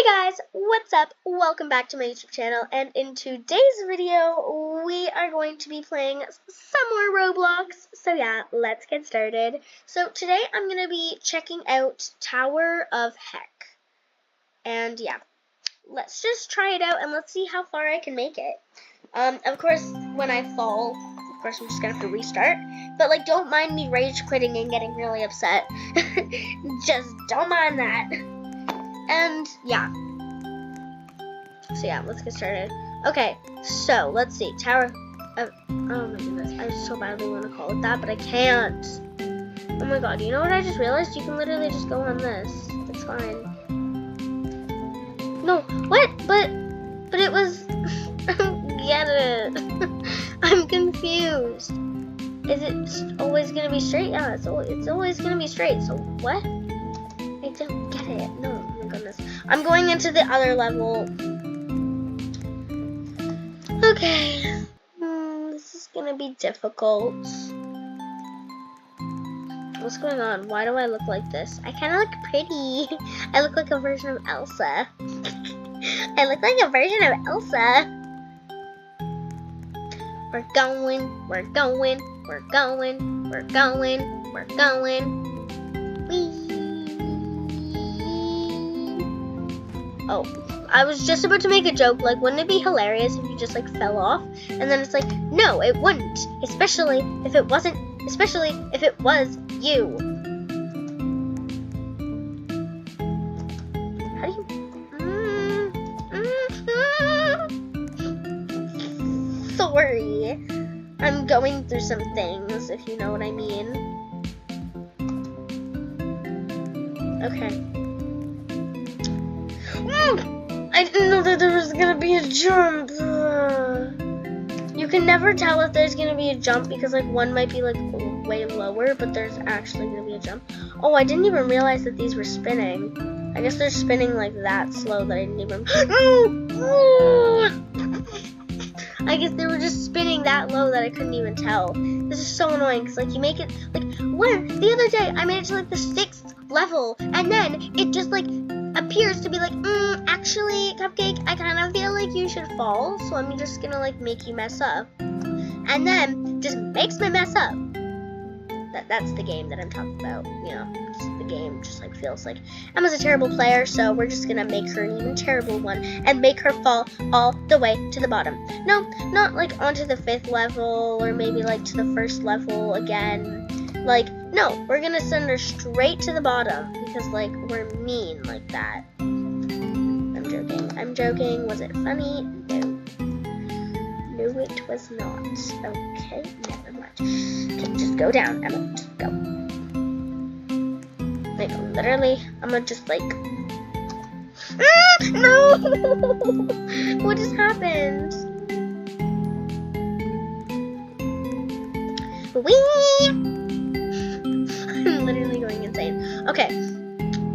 Hey guys, what's up? Welcome back to my YouTube channel, and in today's video, we are going to be playing some more Roblox. So yeah, let's get started. So today I'm going to be checking out Tower of Heck. And yeah, let's just try it out and let's see how far I can make it. Of course, when I fall, of course I'm just going to have to restart. But like, don't mind me rage quitting and getting really upset. Just don't mind that. And yeah. So yeah, let's get started. Okay, so let's see. Tower of, oh my goodness, I so badly want to call it that, but I can't. Oh my god, you know what I just realized? You can literally just go on this. It's fine. No, what? But it was, I don't get it. I'm confused. Is it always gonna be straight? Yeah, it's always gonna be straight. So what? I don't get it. No, oh my goodness. I'm going into the other level. Okay. This is gonna be difficult. What's going on? Why do I look like this? I kind of look pretty. I look like a version of Elsa. I look like a version of Elsa. We're going. Whee! Oh, I was just about to make a joke, like, wouldn't it be hilarious if you just, like, fell off? And then it's like, no, it wouldn't. Especially if it was you. How do you... Sorry. I'm going through some things, if you know what I mean. Okay. I didn't know that there was gonna be a jump. You can never tell if there's gonna be a jump because like one might be like way lower, but there's actually gonna be a jump. Oh, I didn't even realize that these were spinning. I guess they're spinning like that slow that I didn't even. I guess they were just spinning that low that I couldn't even tell. This is so annoying because like you make it like the other day I made it to like the 6th level and then it just like appears to be like, actually, Cupcake, I kind of feel like you should fall, so I'm just gonna like make you mess up. And then just makes me mess up. That's the game that I'm talking about, you know. The game just like feels like Emma's a terrible player, so we're just gonna make her an even terrible one and make her fall all the way to the bottom. No, not like onto the 5th level or maybe like to the 1st level again. Like, no, we're gonna send her straight to the bottom because like we're mean like that. I'm joking. Was it funny? No, it was not. Okay, never mind. Okay, just go down, Emma. Just go. Like, literally, I'm gonna just like... no! What just happened? Whee! I'm literally going insane. Okay,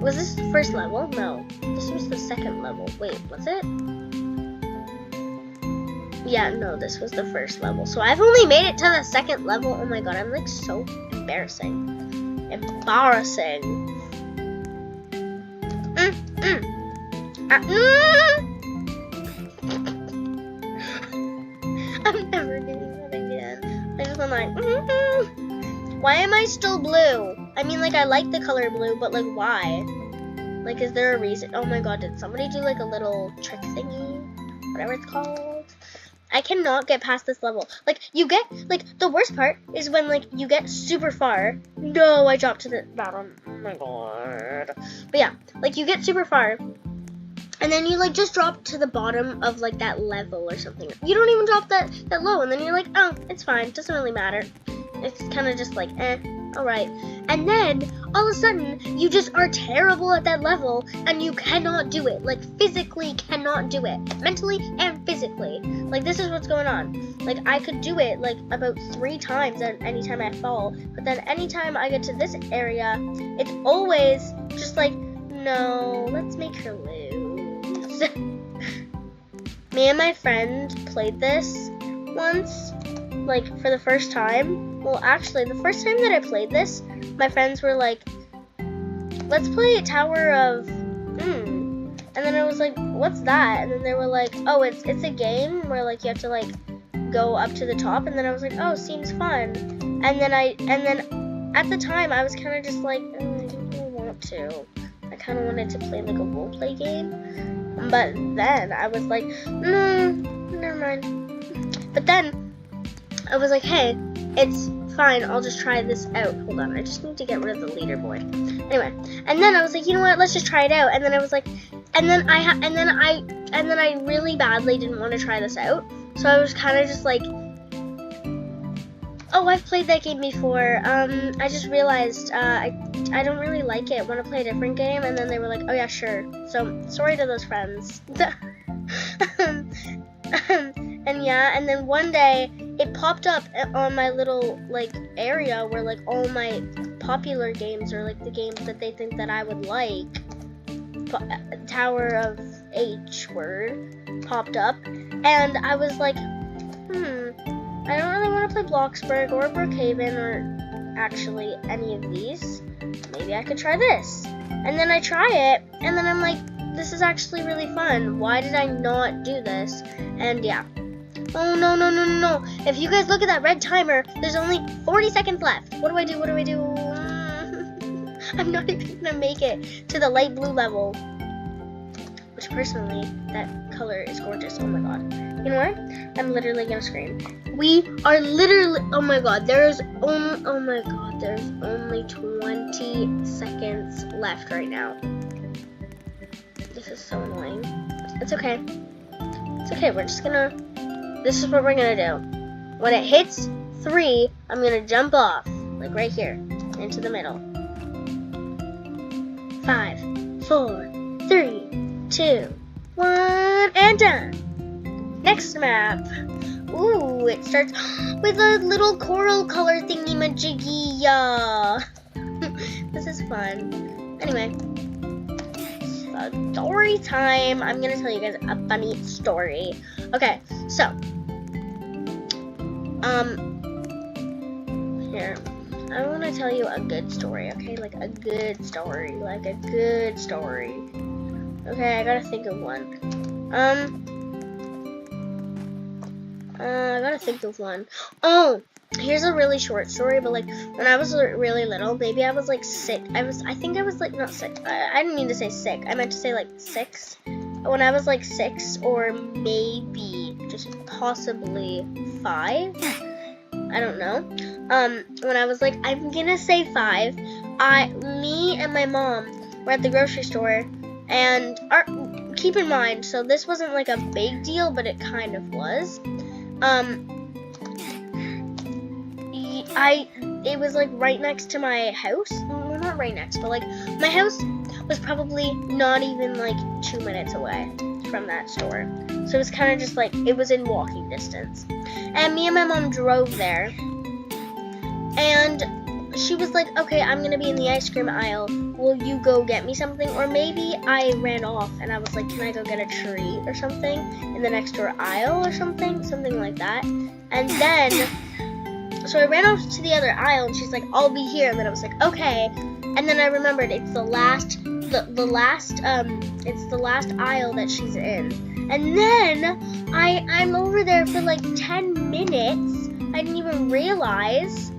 was this the 1st level? No, this was the 2nd level. Wait, was it? Yeah, no, this was the 1st level. So I've only made it to the 2nd level. Oh my god, I'm like so embarrassing. I'm never doing that again. I just went like, Why am I still blue? I mean, like, I like the color blue, but like, why? Like, is there a reason? Oh my god, did somebody do like a little trick thingy? Whatever it's called. I cannot get past this level. Like, you get, like, the worst part is when, like, you get super far. No, I dropped to the bottom. Oh my god. But yeah, like, you get super far. And then you, like, just drop to the bottom of, like, that level or something. You don't even drop that low. And then you're like, oh, it's fine. Doesn't really matter. It's kind of just like, alright. And then, all of a sudden, you just are terrible at that level, and you cannot do it. Like, physically cannot do it. Mentally and physically. Like, this is what's going on. Like, I could do it, like, about 3 times anytime I fall, but then anytime I get to this area, it's always just like, no, let's make her lose. Me and my friend played this once, like, for the first time. Well, actually, the first time that I played this, my friends were like, let's play Tower of And then I was like, what's that? And then they were like, oh, it's a game where like you have to like go up to the top. And then I was like, oh, seems fun. And then at the time I was kind of just like, oh, I don't really want to. I kind of wanted to play like a roleplay game. But then I was like, no, never mind. But then I was like, hey, it's fine, I'll just try this out. Hold on, I just need to get rid of the leaderboard. Anyway, and then I was like, you know what? Let's just try it out. And then I was like, and then I really badly didn't want to try this out. So I was kind of just like, oh, I've played that game before. I just realized I don't really like it. Want to play a different game? And then they were like, oh yeah, sure. So sorry to those friends. And yeah, and then one day it popped up on my little like area where like all my popular games or like the games that they think that I would like, Tower of H word popped up, and I was like, I don't really want to play Bloxburg or Brookhaven or actually any of these. Maybe I could try this. And then I try it, and then I'm like, this is actually really fun. Why did I not do this? And yeah. Oh, no. If you guys look at that red timer, there's only 40 seconds left. What do I do? I'm not even gonna make it to the light blue level. Which personally, that color is gorgeous. Oh my god. You know what? I'm literally gonna scream. We are literally, oh my god, there's only 20 seconds left right now. This is so annoying. It's okay. It's okay, this is what we're gonna do. When it hits 3, I'm gonna jump off, like right here, into the middle. 5, 4, 3, 2, 1, and done. Next map. Ooh, it starts with a little coral color thingy-majiggy. This is fun. Anyway, story time. I'm gonna tell you guys a funny story. Okay, so, here, I want to tell you a good story, okay? Like a good story. Okay, I gotta think of one. I gotta think of one. Oh, here's a really short story, but like when I was really little, maybe I was like sick. I think I was like not sick. I didn't mean to say sick. I meant to say like 6. When I was like 6 or maybe just possibly 5. I don't know. When I was like, I'm gonna say 5. Me and my mom were at the grocery store, and keep in mind, so this wasn't like a big deal, but it kind of was. It was like right next to my house. Well, not right next, but like my house was probably not even like 2 minutes away from that store. So it was kind of just like, it was in walking distance. And me and my mom drove there. And she was like, okay, I'm going to be in the ice cream aisle. Will you go get me something? Or maybe I ran off and I was like, can I go get a treat or something in the next door aisle or something? Something like that. And then, so I ran off to the other aisle and she's like, I'll be here. And then I was like, okay. And then I remembered it's the last aisle that she's in. And then I'm over there for like 10 minutes. I didn't even realize.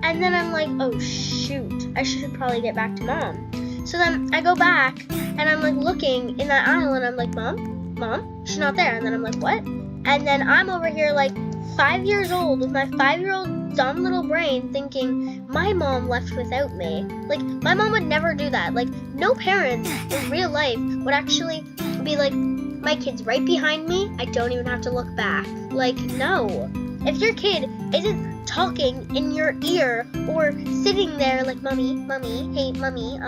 And then I'm like, oh shoot, I should probably get back to mom. So then I go back and I'm like looking in that aisle and I'm like, mom, she's not there. And then I'm like, what? And then I'm over here like 5 years old with my 5-year-old dumb little brain thinking my mom left without me. Like, my mom would never do that. Like, no parents in real life would actually be like, my kid's right behind me, I don't even have to look back. Like, no. If your kid isn't talking in your ear or sitting there like, mommy, hey, mommy,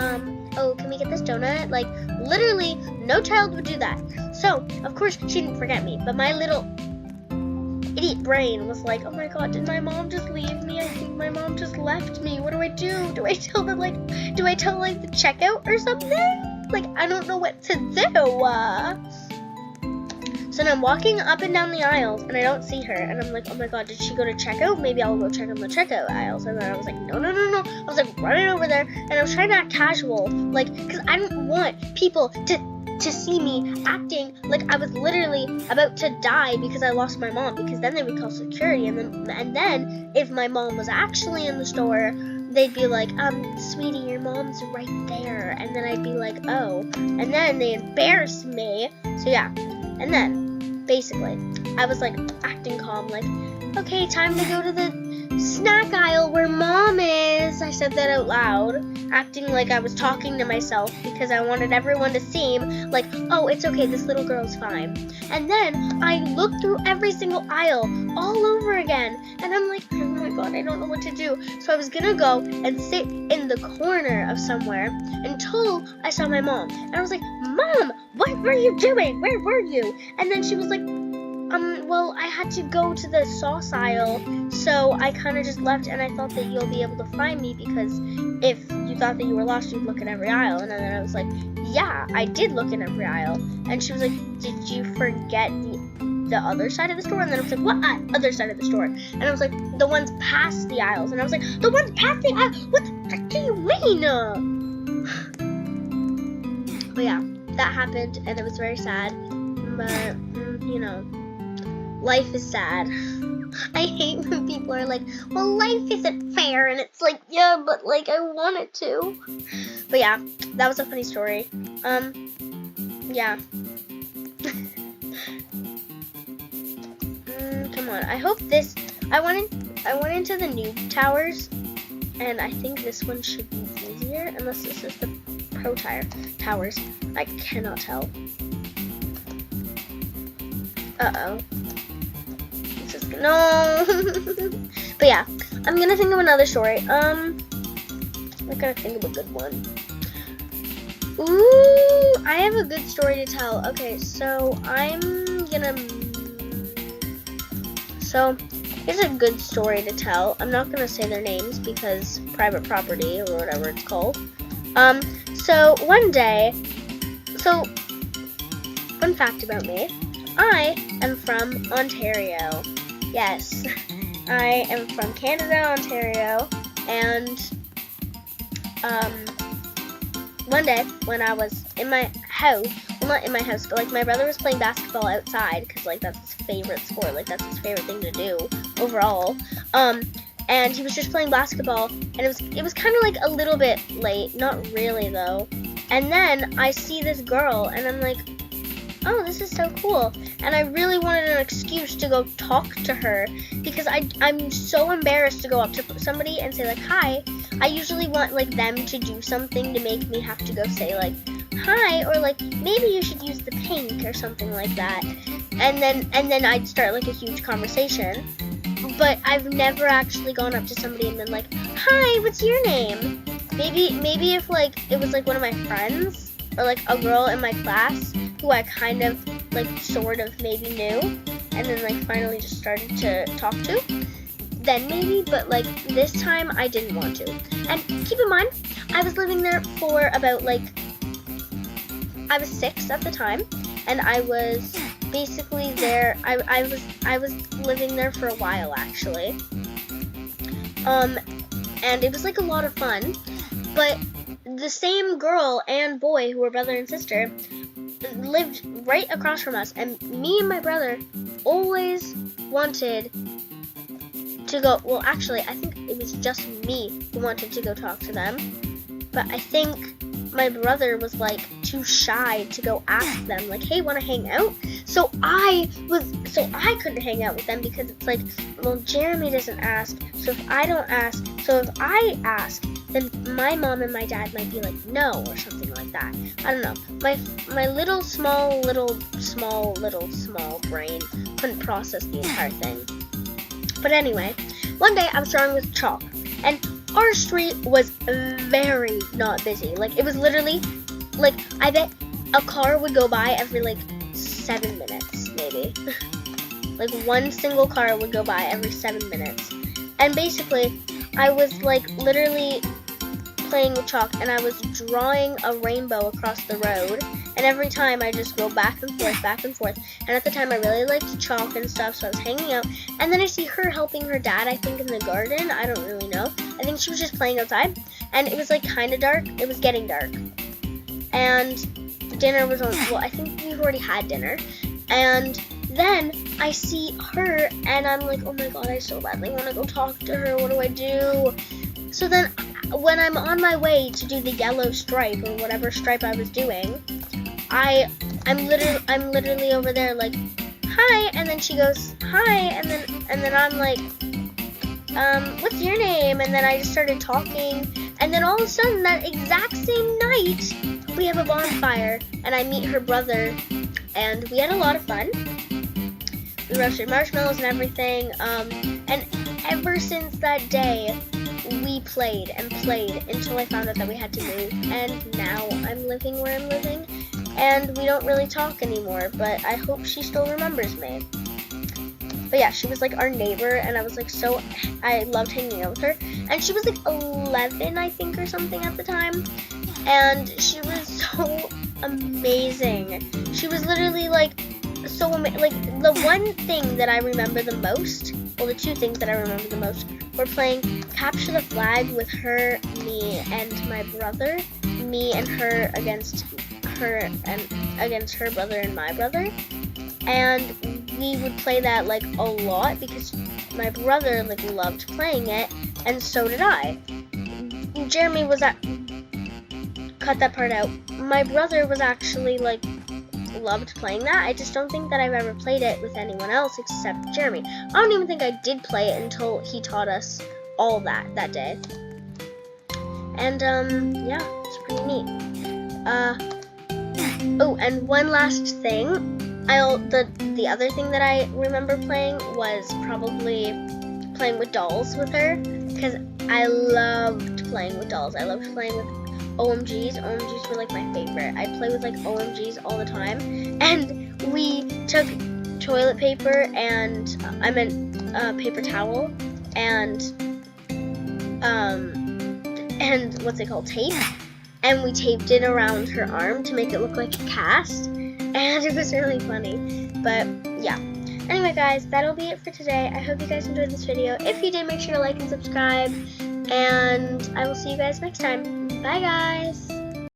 oh, can we get this donut? Like, literally, no child would do that. So, of course, she didn't forget me, but my little idiot brain was like, oh my god, did my mom just leave me? I think my mom just left me. What do I do? Do I tell the checkout or something? Like, I don't know what to do. So then I'm walking up and down the aisles, and I don't see her, and I'm like, oh my god, did she go to checkout? Maybe I'll go check on the checkout aisles. And then I was like, no. I was like running over there, and I was trying to act casual, like, because I didn't want people to to see me acting like I was literally about to die because I lost my mom, because then they would call security, and then if my mom was actually in the store, they'd be like, sweetie, your mom's right there, and then I'd be like, oh, and then they embarrassed me. So yeah, and then basically I was like acting calm, like, okay, time to go to the snack aisle where mom is. I said that out loud, acting like I was talking to myself because I wanted everyone to seem like, oh, it's okay, this little girl's fine. And then I looked through every single aisle all over again, and I'm like, oh my god, I don't know what to do. So I was gonna go and sit in the corner of somewhere until I saw my mom, and I was like, Mom, what were you doing? Where were you? And then she was like, well, I had to go to the sauce aisle, so I kind of just left, and I thought that you'll be able to find me, because if you thought that you were lost, you'd look in every aisle. And then I was like, yeah, I did look in every aisle. And she was like, did you forget the other side of the store? And then I was like, what other side of the store? And I was like, the ones past the aisles. And I was like, the ones past the aisle? What the frick do you mean? But yeah, that happened, and it was very sad. But, you know, life is sad. I hate when people are like, well, life isn't fair, and it's like, yeah, but like I want it to. But yeah, that was a funny story. Yeah. Come on. I hope this. I went into the noob towers, and I think this one should be easier, unless this is the pro towers. I cannot tell. Uh-oh. No. But yeah, I'm gonna think of another story. I'm gonna think of a good one. Ooh, I have a good story to tell. Okay, so here's a good story to tell. I'm not gonna say their names because private property or whatever it's called. So one day, fun fact about me, I am from Ontario. Yes, I am from Canada, Ontario, and one day when I was in my house, well, not in my house, but like my brother was playing basketball outside, because like that's his favorite sport, like that's his favorite thing to do overall, and he was just playing basketball, and it was kind of like a little bit late, not really though, and then I see this girl, and I'm like, oh, this is so cool. And I really wanted an excuse to go talk to her, because I'm so embarrassed to go up to somebody and say like, hi. I usually want like them to do something to make me have to go say like, hi, or like, maybe you should use the pink or something like that. And then I'd start like a huge conversation. But I've never actually gone up to somebody and been like, hi, what's your name? Maybe if like it was like one of my friends, or like a girl in my class who I kind of like sort of maybe knew, and then like finally just started to talk to, then maybe, but like this time I didn't want to. And keep in mind, I was living there for about like, I was 6 at the time, and I was basically there, I was living there for a while actually, and it was like a lot of fun, but the same girl and boy who were brother and sister lived right across from us, and me and my brother always wanted to go, well actually I think it was just me who wanted to go talk to them, but I think my brother was like too shy to go ask them like, hey, want to hang out? So I couldn't hang out with them, because it's like, well, Jeremy doesn't ask, so if I don't ask, so if I ask, then my mom and my dad might be like, no, or something like that. I don't know. My little small brain couldn't process the entire thing. But anyway, one day I was drawing with chalk, and our street was very not busy. Like, it was literally, like, I bet a car would go by every, like, 7 minutes, maybe. Like, one single car would go by every 7 minutes. And basically, I was, like, literally playing with chalk, and I was drawing a rainbow across the road, and every time I just go back and forth, and at the time I really liked chalk and stuff, so I was hanging out, and then I see her helping her dad, I think in the garden, I don't really know, I think she was just playing outside, and it was like kind of dark, it was getting dark, and dinner was on, well, I think we've already had dinner, and then I see her, and I'm like, oh my god, I so badly want to go talk to her, what do I do? So then, when I'm on my way to do the yellow stripe, or whatever stripe I was doing, I'm literally over there like, hi, and then she goes, hi, and then I'm like, what's your name? And then I just started talking, and then all of a sudden, that exact same night, we have a bonfire, and I meet her brother, and we had a lot of fun. We roasted marshmallows and everything, and ever since that day, we played and played until I found out that we had to move, and now I'm living where I'm living, and we don't really talk anymore, but I hope she still remembers me. But yeah, she was like our neighbor, and I was like I loved hanging out with her, and she was like 11, I think, or something at the time, and she was so amazing. She was literally like so amazing. Like, the one thing that I remember the most, well, the two things that I remember the most were playing capture the flag with her, me, and my brother, me and her against her brother and my brother, and we would play that like a lot because my brother like loved playing it, and so did I. Jeremy was cut that part out. My brother was actually like loved playing that. I just don't think that I've ever played it with anyone else except Jeremy. I don't even think I did play it until he taught us all that day. And yeah, it's pretty neat. Oh, and one last thing. The other thing that I remember playing was probably playing with dolls with her, because I loved playing with dolls. I loved playing with OMGs. OMGs were like my favorite. I play with like OMGs all the time, and we took toilet paper and paper towel and what's it called, tape, and we taped it around her arm to make it look like a cast, and it was really funny. But yeah, anyway guys, that'll be it for today. I hope you guys enjoyed this video. If you did, make sure to like and subscribe, and I will see you guys next time. Bye guys.